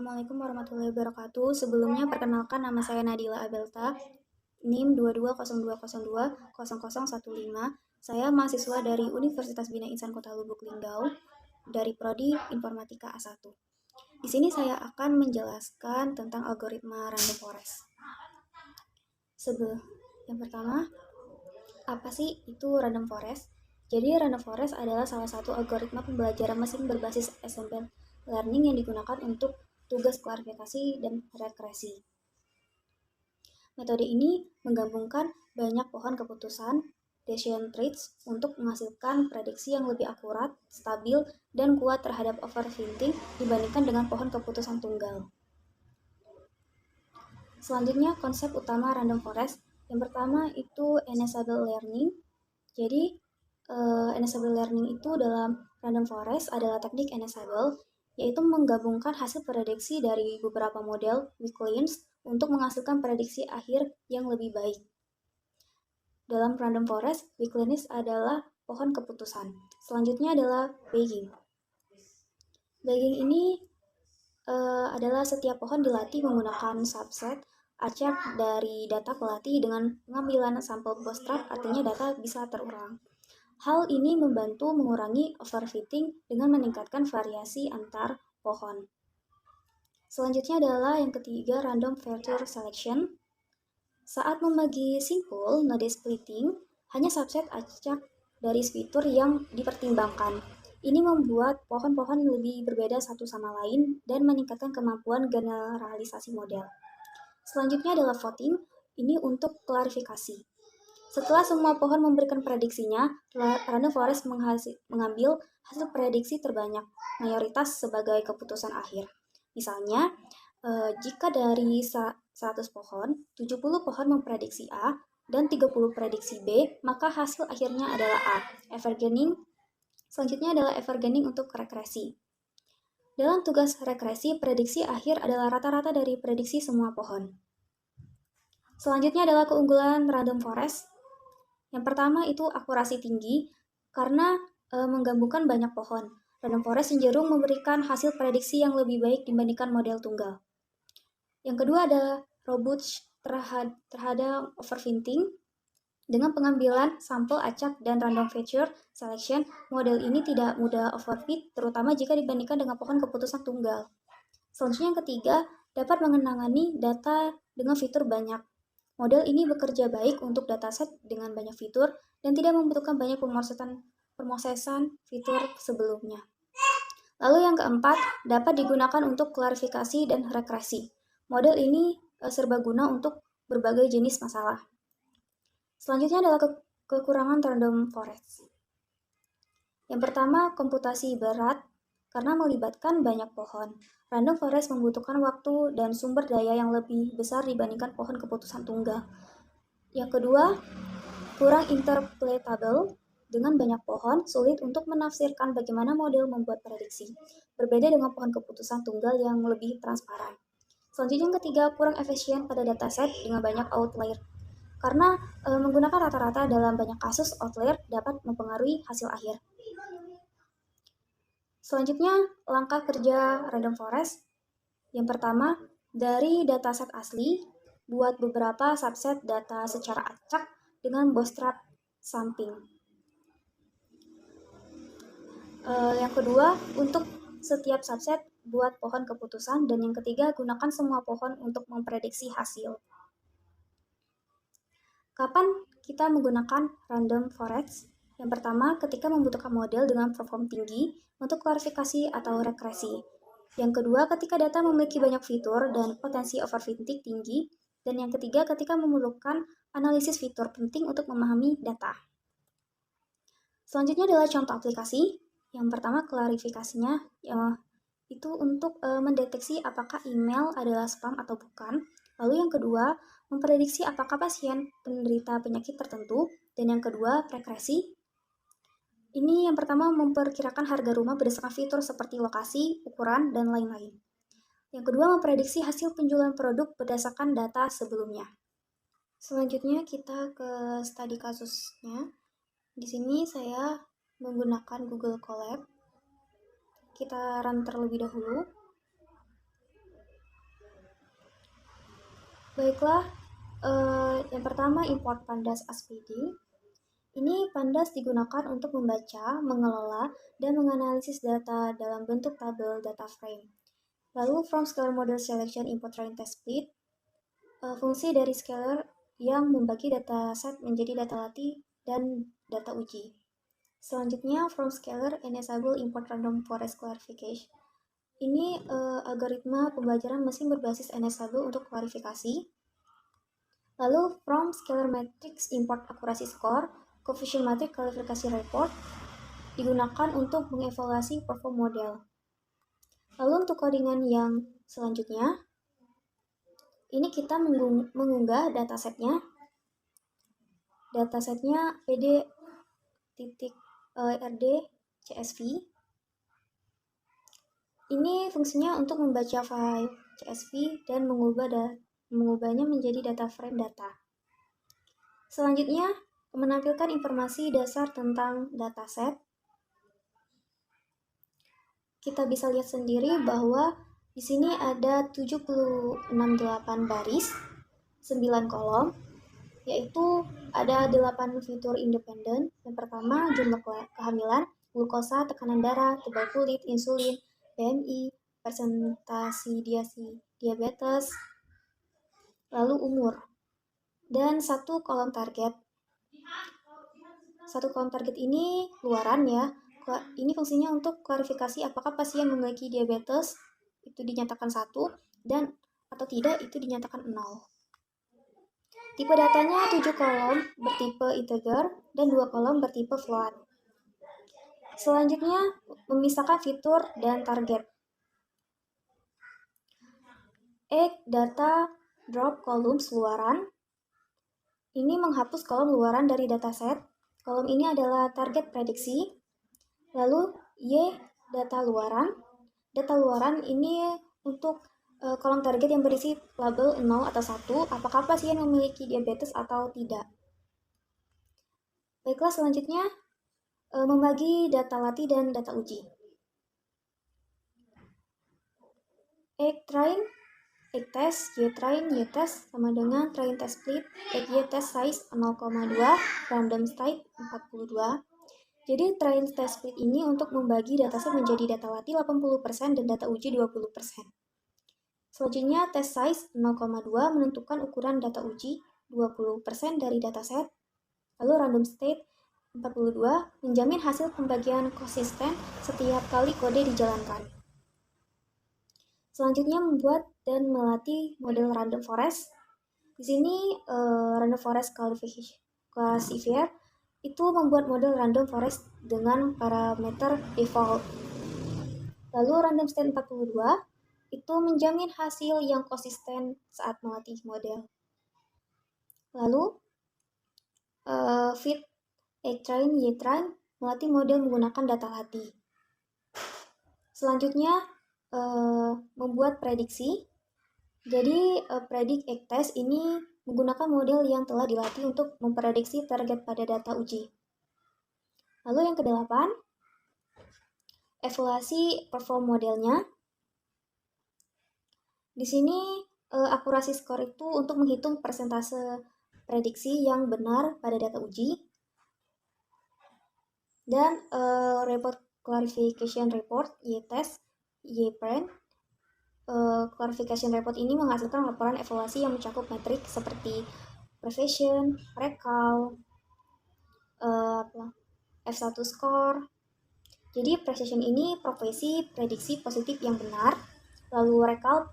Assalamualaikum warahmatullahi wabarakatuh. Sebelumnya perkenalkan nama saya Nadila Abelta, NIM 2202020015. Saya mahasiswa dari Universitas Bina Insan Kota Lubuk Linggau dari Prodi Informatika A1. Di sini saya akan menjelaskan tentang algoritma random forest. Yang pertama, apa sih itu random forest? Jadi random forest adalah salah satu algoritma pembelajaran mesin berbasis assembly learning yang digunakan untuk tugas klarifikasi dan regresi. Metode ini menggabungkan banyak pohon keputusan, decision trees, untuk menghasilkan prediksi yang lebih akurat, stabil, dan kuat terhadap overfitting dibandingkan dengan pohon keputusan tunggal. Selanjutnya, konsep utama random forest. Yang pertama itu ensemble learning. Jadi, ensemble learning itu dalam random forest adalah teknik ensemble, yaitu menggabungkan hasil prediksi dari beberapa model weaklings untuk menghasilkan prediksi akhir yang lebih baik. Dalam random forest, weaklings adalah pohon keputusan. Selanjutnya adalah bagging. Bagging ini adalah setiap pohon dilatih menggunakan subset acak dari data pelatih dengan pengambilan sampel bootstrap, artinya data bisa terulang. Hal ini membantu mengurangi overfitting dengan meningkatkan variasi antar pohon. Selanjutnya adalah yang ketiga, random feature selection. Saat membagi simpul node splitting, hanya subset acak dari fitur yang dipertimbangkan. Ini membuat pohon-pohon lebih berbeda satu sama lain dan meningkatkan kemampuan generalisasi model. Selanjutnya adalah voting, ini untuk klarifikasi. Setelah semua pohon memberikan prediksinya, random forest mengambil hasil prediksi terbanyak, mayoritas sebagai keputusan akhir. Misalnya, jika dari 100 pohon, 70 pohon memprediksi A dan 30 prediksi B, maka hasil akhirnya adalah A. Evergreening. Selanjutnya adalah evergreening untuk regresi. Dalam tugas regresi, prediksi akhir adalah rata-rata dari prediksi semua pohon. Selanjutnya adalah keunggulan random forest. Yang pertama itu akurasi tinggi, karena menggabungkan banyak pohon. Random forest cenderung memberikan hasil prediksi yang lebih baik dibandingkan model tunggal. Yang kedua ada robust terhadap overfitting. Dengan pengambilan sampel acak dan random feature selection, model ini tidak mudah overfit, terutama jika dibandingkan dengan pohon keputusan tunggal. Selanjutnya yang ketiga, dapat mengenangani data dengan fitur banyak. Model ini bekerja baik untuk dataset dengan banyak fitur dan tidak membutuhkan banyak pemosesan fitur sebelumnya. Lalu yang keempat, dapat digunakan untuk klarifikasi dan regresi. Model ini serbaguna untuk berbagai jenis masalah. Selanjutnya adalah kekurangan random forest. Yang pertama, komputasi berat karena melibatkan banyak pohon. Random forest membutuhkan waktu dan sumber daya yang lebih besar dibandingkan pohon keputusan tunggal. Yang kedua, kurang interpretable. Dengan banyak pohon, sulit untuk menafsirkan bagaimana model membuat prediksi. Berbeda dengan pohon keputusan tunggal yang lebih transparan. Selanjutnya yang ketiga, kurang efisien pada dataset dengan banyak outlier. Karena menggunakan rata-rata dalam banyak kasus, outlier dapat mempengaruhi hasil akhir. Selanjutnya, langkah kerja random forest. Yang pertama, dari dataset asli, buat beberapa subset data secara acak dengan bootstrap samping. Yang kedua, untuk setiap subset buat pohon keputusan, dan yang ketiga, gunakan semua pohon untuk memprediksi hasil. Kapan kita menggunakan random forest? Yang pertama, ketika membutuhkan model dengan perform tinggi untuk klarifikasi atau regresi. Yang kedua, ketika data memiliki banyak fitur dan potensi overfitting tinggi. Dan yang ketiga, ketika memerlukan analisis fitur penting untuk memahami data. Selanjutnya adalah contoh aplikasi. Yang pertama, klarifikasinya itu untuk mendeteksi apakah email adalah spam atau bukan. Lalu yang kedua, memprediksi apakah pasien penderita penyakit tertentu. Dan yang kedua, regresi. Ini yang pertama memperkirakan harga rumah berdasarkan fitur seperti lokasi, ukuran, dan lain-lain. Yang kedua, memprediksi hasil penjualan produk berdasarkan data sebelumnya. Selanjutnya kita ke studi kasusnya. Di sini saya menggunakan Google Colab. Kita run terlebih dahulu. Baiklah, yang pertama import pandas as PD. Ini pandas digunakan untuk membaca, mengelola, dan menganalisis data dalam bentuk tabel data frame. Lalu from scalar model selection import train test split, fungsi dari scalar yang membagi data set menjadi data latih dan data uji. Selanjutnya from scalar enable import random forest clarification. Ini algoritma pembelajaran mesin berbasis ensemble untuk klarifikasi. Lalu from scalar matrix import akurasi score, coefficient matrix klarifikasi report digunakan untuk mengevaluasi perform model. Lalu untuk codingan yang selanjutnya, ini kita mengunggah datasetnya. Datasetnya pd.rd csv. Ini fungsinya untuk membaca file CSV dan mengubahnya menjadi data frame data. Selanjutnya, menampilkan informasi dasar tentang dataset. Kita bisa lihat sendiri bahwa di sini ada 768 baris, 9 kolom, yaitu ada 8 fitur independen. Yang pertama, jumlah kehamilan, glukosa, tekanan darah, tebal kulit, insulin, BMI, persentase diabetes, lalu umur, dan satu kolom target. Satu kolom target ini luaran ya. Ini fungsinya untuk klarifikasi apakah pasien memiliki diabetes, itu dinyatakan 1, dan atau tidak itu dinyatakan 0. Tipe datanya 7 kolom bertipe integer dan 2 kolom bertipe float. Selanjutnya, memisahkan fitur dan target. Add data drop columns luaran. Ini menghapus kolom luaran dari dataset. Kolom ini adalah target prediksi. Lalu Y data luaran. Data luaran ini untuk kolom target yang berisi label 0 atau 1, apakah pasien memiliki diabetes atau tidak. Baiklah, selanjutnya membagi data latih dan data uji. Train, test, train, test sama dengan train test split, test size 0,2, random state 42. Jadi train test split ini untuk membagi dataset menjadi data latih 80% dan data uji 20%. Selanjutnya test size 0,2 menentukan ukuran data uji 20% dari dataset. Lalu random state 42 menjamin hasil pembagian konsisten setiap kali kode dijalankan. Selanjutnya membuat dan melatih model random forest. Di sini random forest classifier itu membuat model random forest dengan parameter default. Lalu random state 42 itu menjamin hasil yang konsisten saat melatih model. Lalu fit train train melatih model menggunakan data latih. Selanjutnya membuat prediksi. Jadi predict test ini menggunakan model yang telah dilatih untuk memprediksi target pada data uji. Lalu yang ke-8, evaluasi perform modelnya. Di sini akurasi skor itu untuk menghitung persentase prediksi yang benar pada data uji. Dan report clarification report, test, print. Clarification report ini menghasilkan laporan evaluasi yang mencakup metrik seperti profession, recall, F1 score. Jadi precision ini profesi prediksi positif yang benar, lalu recall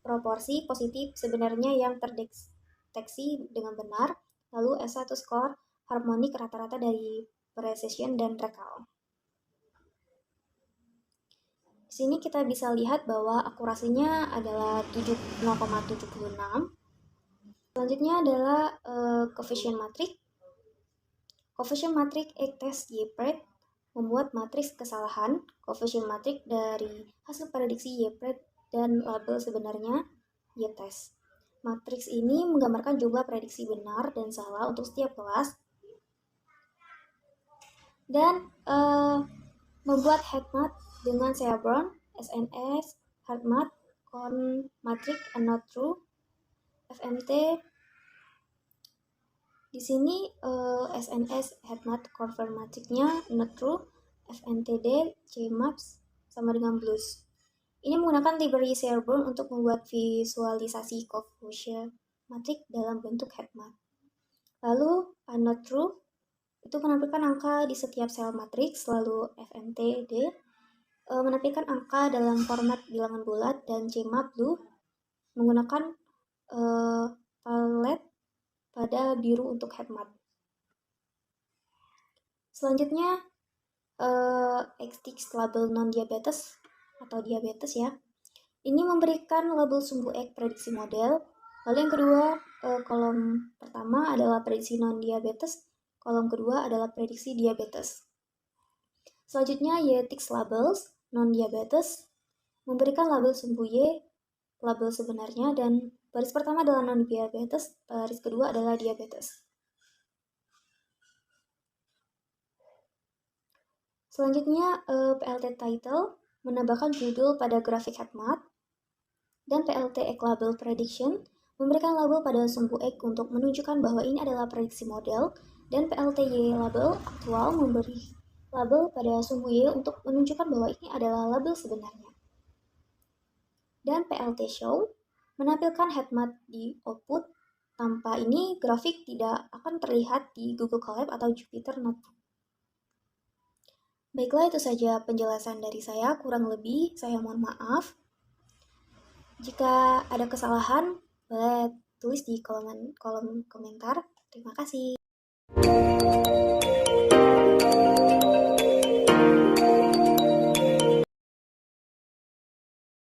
proporsi positif sebenarnya yang terdeteksi dengan benar, lalu F1 score harmonik rata-rata dari precision dan recall. Di sini kita bisa lihat bahwa akurasinya adalah 0,76. Selanjutnya adalah coefficient matrix. Coefficient matrix test YPRED membuat matriks kesalahan coefficient matrix dari hasil prediksi YPRED dan label sebenarnya Y-test. Matriks ini menggambarkan jumlah prediksi benar dan salah untuk setiap kelas. Dan membuat headmat dengan Chevron, SNS, hardmat, con matrix, and not true. FMT di sini SNS headmat confirmaticnya not true, FNTD, Cmaps sama dengan blues. Ini menggunakan library Sherborne untuk membuat visualisasi Coefficient matrik dalam bentuk headmat. Lalu not true itu menampilkan angka di setiap sel matriks, lalu FNTD menampilkan angka dalam format bilangan bulat, dan Cmap blue menggunakan palet pada biru untuk headmat. Selanjutnya X label non-diabetes atau diabetes ya. Ini memberikan label sumbu X prediksi model. Lalu yang kedua, kolom pertama adalah prediksi non-diabetes, kolom kedua adalah prediksi diabetes. Selanjutnya Y-Tix labels non-diabetes memberikan label sumbu Y, label sebenarnya, dan baris pertama adalah non-diabetes, baris kedua adalah diabetes. Selanjutnya PLT title menambahkan judul pada grafik headmat, dan PLT X label prediction memberikan label pada sumbu X untuk menunjukkan bahwa ini adalah prediksi model, dan PLT Y label aktual memberi label pada sumbu Y untuk menunjukkan bahwa ini adalah label sebenarnya. Dan PLT show menampilkan headmat di output. Tanpa ini grafik tidak akan terlihat di Google Colab atau Jupyter Notebook. Baiklah, itu saja penjelasan dari saya. Kurang lebih saya mohon maaf. Jika ada kesalahan, boleh tulis di kolom komentar. Terima kasih.